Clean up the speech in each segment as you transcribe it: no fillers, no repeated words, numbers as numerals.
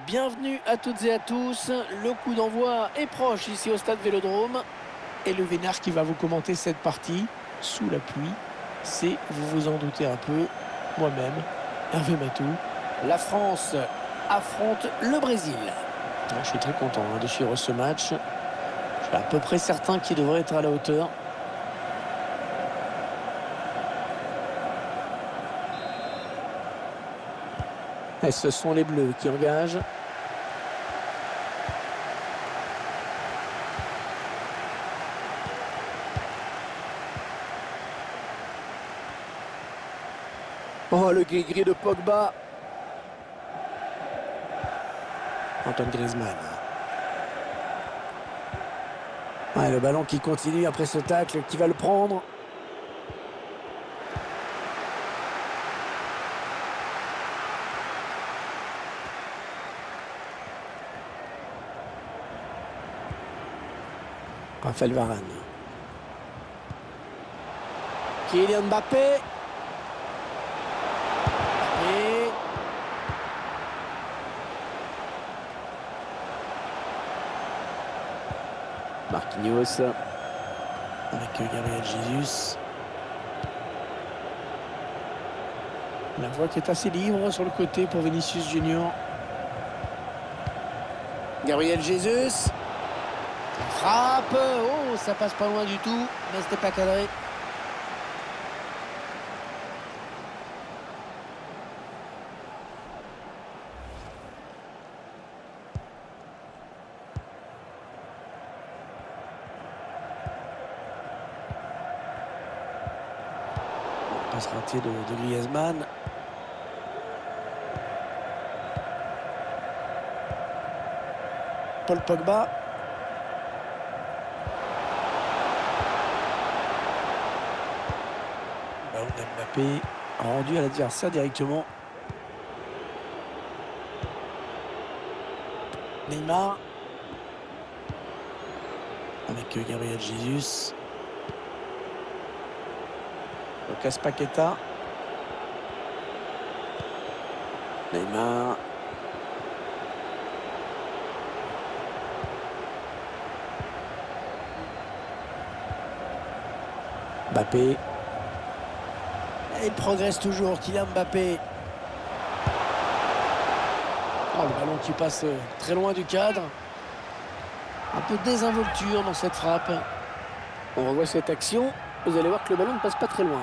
Bienvenue à toutes et à tous. Le coup d'envoi est proche ici au stade Vélodrome. Et le Vénard qui va vous commenter cette partie sous la pluie, c'est, vous vous en doutez un peu, moi-même, Hervé Matou. La France affronte le Brésil. Je suis très content de suivre ce match. Je suis à peu près certain qu'il devrait être à la hauteur. Et ce sont les Bleus qui engagent. Oh, le gris-gris de Pogba. Antoine Griezmann. Ouais, le ballon qui continue après ce tacle, qui va le prendre. Raphaël Varane. Kylian Mbappé. Et Marquinhos avec Gabriel Jesus. La voie qui est assez libre sur le côté pour Vinicius Junior. Gabriel Jesus. La frappe. Oh, ça passe pas loin du tout, mais c'était pas cadré. Passe ratée de Griezmann. Paul Pogba. Ballon d'Mbappé rendu à l'adversaire directement. Neymar. Avec Gabriel Jesus. Lucas Paqueta. Neymar. Mbappé. Et il progresse toujours, Kylian Mbappé. Oh, le ballon qui passe très loin du cadre. Un peu de désinvolture dans cette frappe. On revoit cette action. Vous allez voir que le ballon ne passe pas très loin.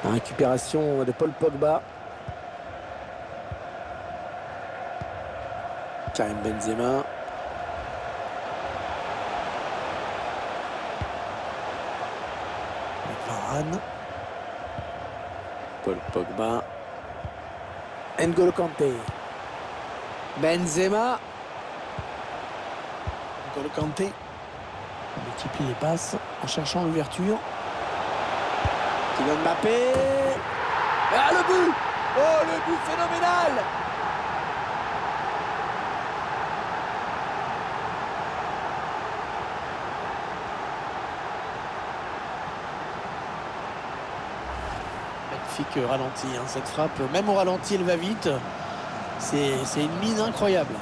La récupération de Paul Pogba. Karim Benzema. Varane. Paul Pogba. N'Golo Kanté. Benzema. N'Golo Kanté. On multiplie les passes en cherchant l'ouverture. Kylian Mbappé. Ah, le but! Oh, le but phénoménal! Magnifique ralenti, hein, cette frappe. Même au ralenti, elle va vite. C'est une mine incroyable.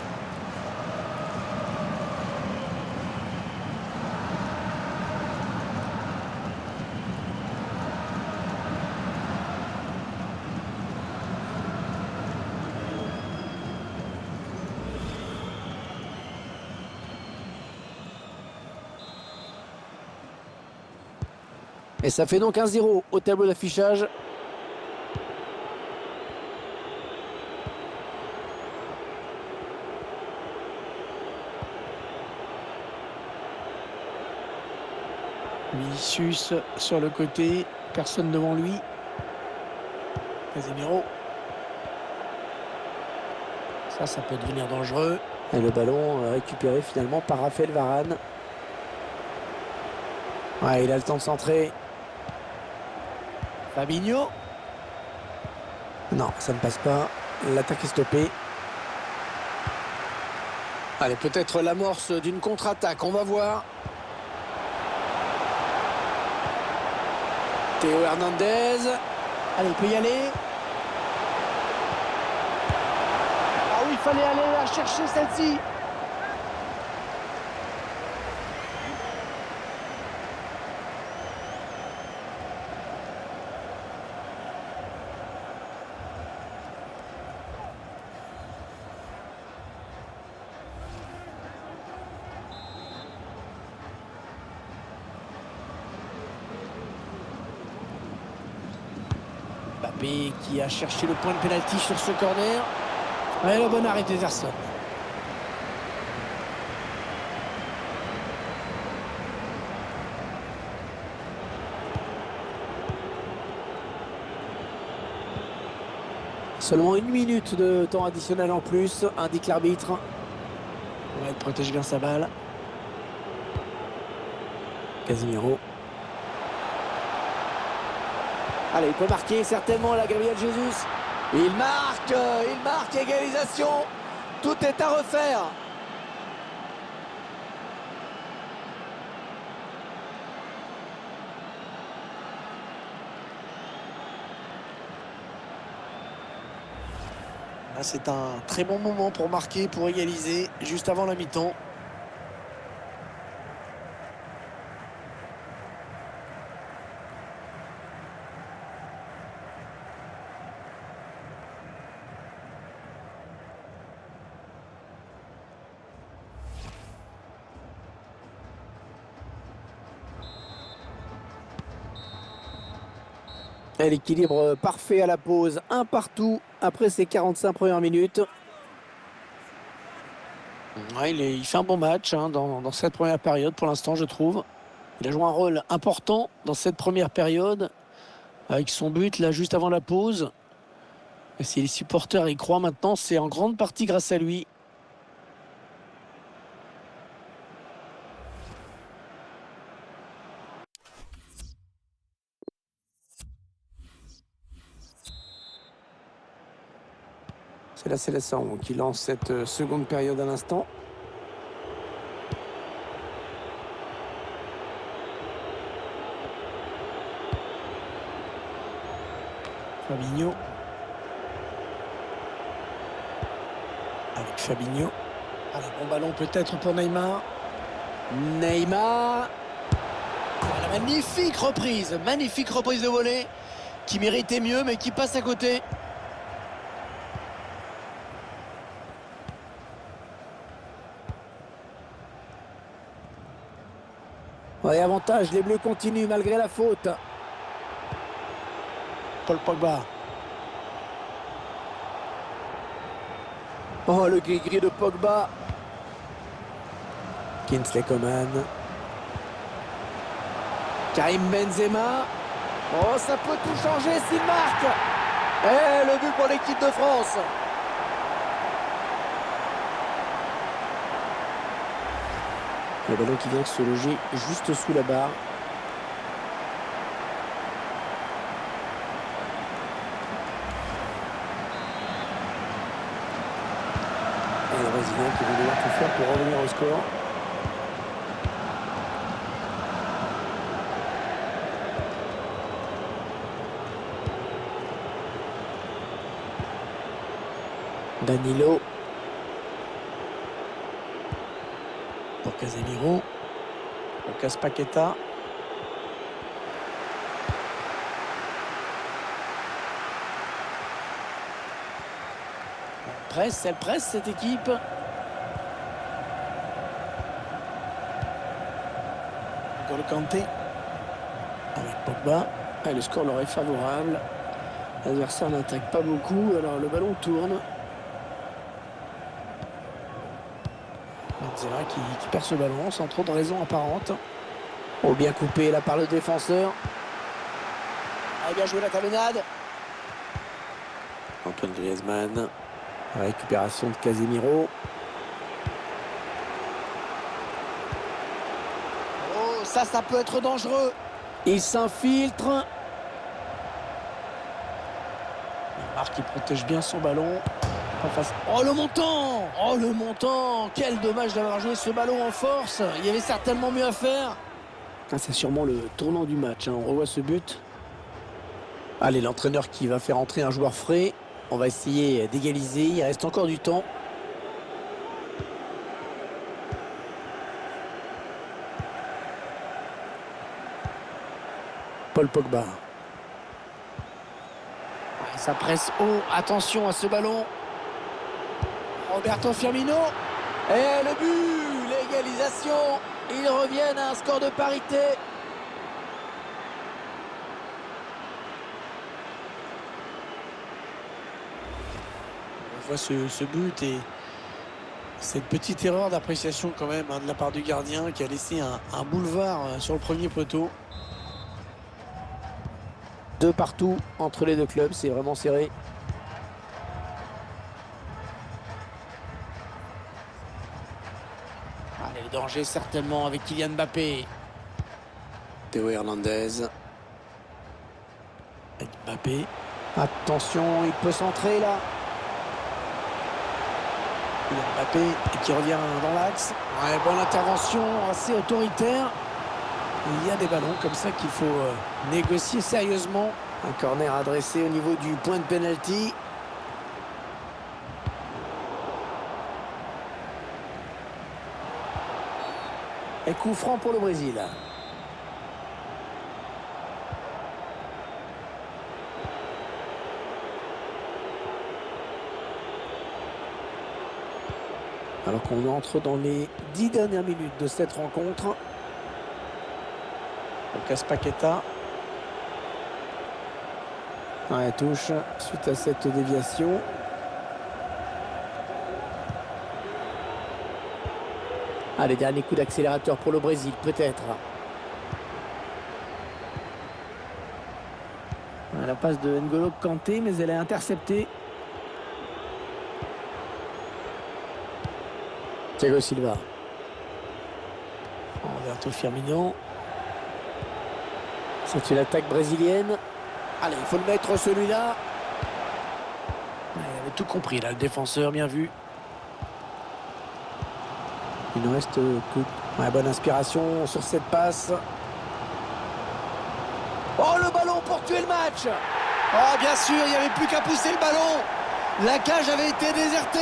Et ça fait donc 1-0 au tableau d'affichage. Vinicius sur le côté. Personne devant lui. Casemiro. Ça peut devenir dangereux. Et le ballon récupéré finalement par Raphaël Varane. Ouais, il a le temps de centrer. Fabinho. Non, ça ne passe pas. L'attaque est stoppée. Allez, peut-être l'amorce d'une contre-attaque, on va voir. Théo Hernandez. Allez, il peut y aller. Ah oui, il fallait aller la chercher celle-ci. Mbappé qui a cherché le point de pénalty sur ce corner. Ouais, le bon arrêt d'Ederson. Seulement 1 minute de temps additionnel en plus, indique l'arbitre. Ouais, il protège bien sa balle. Casemiro. Allez, il peut marquer certainement la Gabriel Jesus. Il marque égalisation. Tout est à refaire. Là, c'est un très bon moment pour marquer, pour égaliser, juste avant la mi-temps. Et l'équilibre parfait à la pause, un partout après ces 45 premières minutes. Ouais, il fait un bon match hein, dans cette première période pour l'instant, je trouve. Il a joué un rôle important dans cette première période avec son but là juste avant la pause. Et si les supporters y croient maintenant, c'est en grande partie grâce à lui. C'est la Célestin qui lance cette seconde période à l'instant. Fabinho. Avec Fabinho. Allez, bon ballon peut-être pour Neymar. Neymar. Voilà, magnifique reprise de volée qui méritait mieux mais qui passe à côté. Ouais, avantage, les Bleus continuent malgré la faute. Paul Pogba. Oh, le gris-gris de Pogba. Kingsley Coman. Karim Benzema. Oh, ça peut tout changer s'il marque. Et le but pour l'équipe de France. Le ballon qui vient de se loger juste sous la barre. Et les Brésiliens qui vont devoir tout faire pour revenir au score. Danilo. Pour Casemiro. Lucas Paqueta. Elle presse cette équipe. N'Golo Kanté. Avec Pogba. Et le score leur est favorable. L'adversaire n'attaque pas beaucoup, alors le ballon tourne. Benzema qui perd ce ballon sans trop de raison apparente. Oh, bien coupé là par le défenseur. Ah, bien joué la talonnade. Antoine Griezmann. Récupération de Casemiro. Oh, ça peut être dangereux. Il s'infiltre. Il marque, il protège bien son ballon. En face. Oh le montant! Oh le montant! Quel dommage d'avoir joué ce ballon en force. Il y avait certainement mieux à faire. Ah, c'est sûrement le tournant du match, hein. On revoit ce but. Allez, l'entraîneur qui va faire entrer un joueur frais. On va essayer d'égaliser. Il reste encore du temps. Paul Pogba. Ça presse haut. Attention à ce ballon. Roberto Firmino. Et le but, l'égalisation. Ils reviennent à un score de parité. On voit ce but et cette petite erreur d'appréciation quand même, hein, de la part du gardien qui a laissé un boulevard sur le premier poteau. Deux partout entre les deux clubs, c'est vraiment serré. Allez, le danger certainement avec Kylian Mbappé. Théo Hernandez. Avec Mbappé. Attention, il peut centrer là. Kylian Mbappé qui revient dans l'axe. Ouais, bonne intervention, assez autoritaire. Il y a des ballons comme ça qu'il faut négocier sérieusement. Un corner adressé au niveau du point de pénalty. Et coup franc pour le Brésil. Alors qu'on entre dans les 10 dernières minutes de cette rencontre. Lucas Paqueta. Ouais, touche suite à cette déviation. Allez, dernier coup d'accélérateur pour le Brésil, peut-être. La passe de N'Golo Kanté, mais elle est interceptée. Thiago Silva. Roberto Firmino. C'est une attaque brésilienne. Allez, il faut le mettre celui-là. Il avait tout compris là, le défenseur, bien vu. Il ne reste que... Ouais, bonne inspiration sur cette passe. Oh, le ballon pour tuer le match. Oh, bien sûr, il n'y avait plus qu'à pousser le ballon. La cage avait été désertée.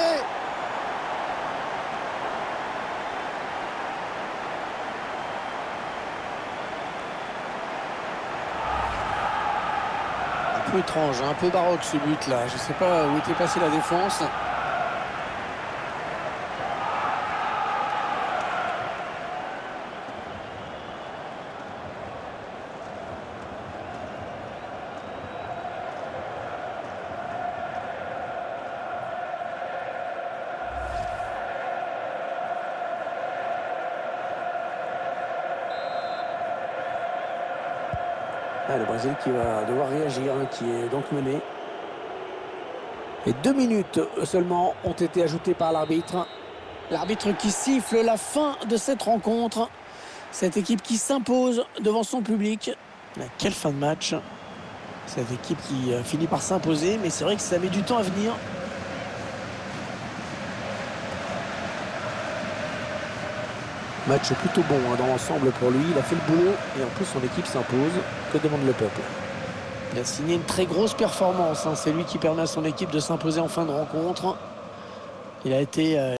Un peu étrange, un peu baroque ce but là. Je ne sais pas où était passée la défense. Ah, le Brésil qui va devoir réagir, hein, qui est donc mené. Et 2 minutes seulement ont été ajoutées par l'arbitre. L'arbitre qui siffle la fin de cette rencontre. Cette équipe qui s'impose devant son public. Quelle fin de match. Cette équipe qui finit par s'imposer, mais c'est vrai que ça met du temps à venir. Match plutôt bon, hein, dans l'ensemble pour lui. Il a fait le boulot et en plus son équipe s'impose. Que demande le peuple? Il a signé une très grosse performance, hein. C'est lui qui permet à son équipe de s'imposer en fin de rencontre. Il a été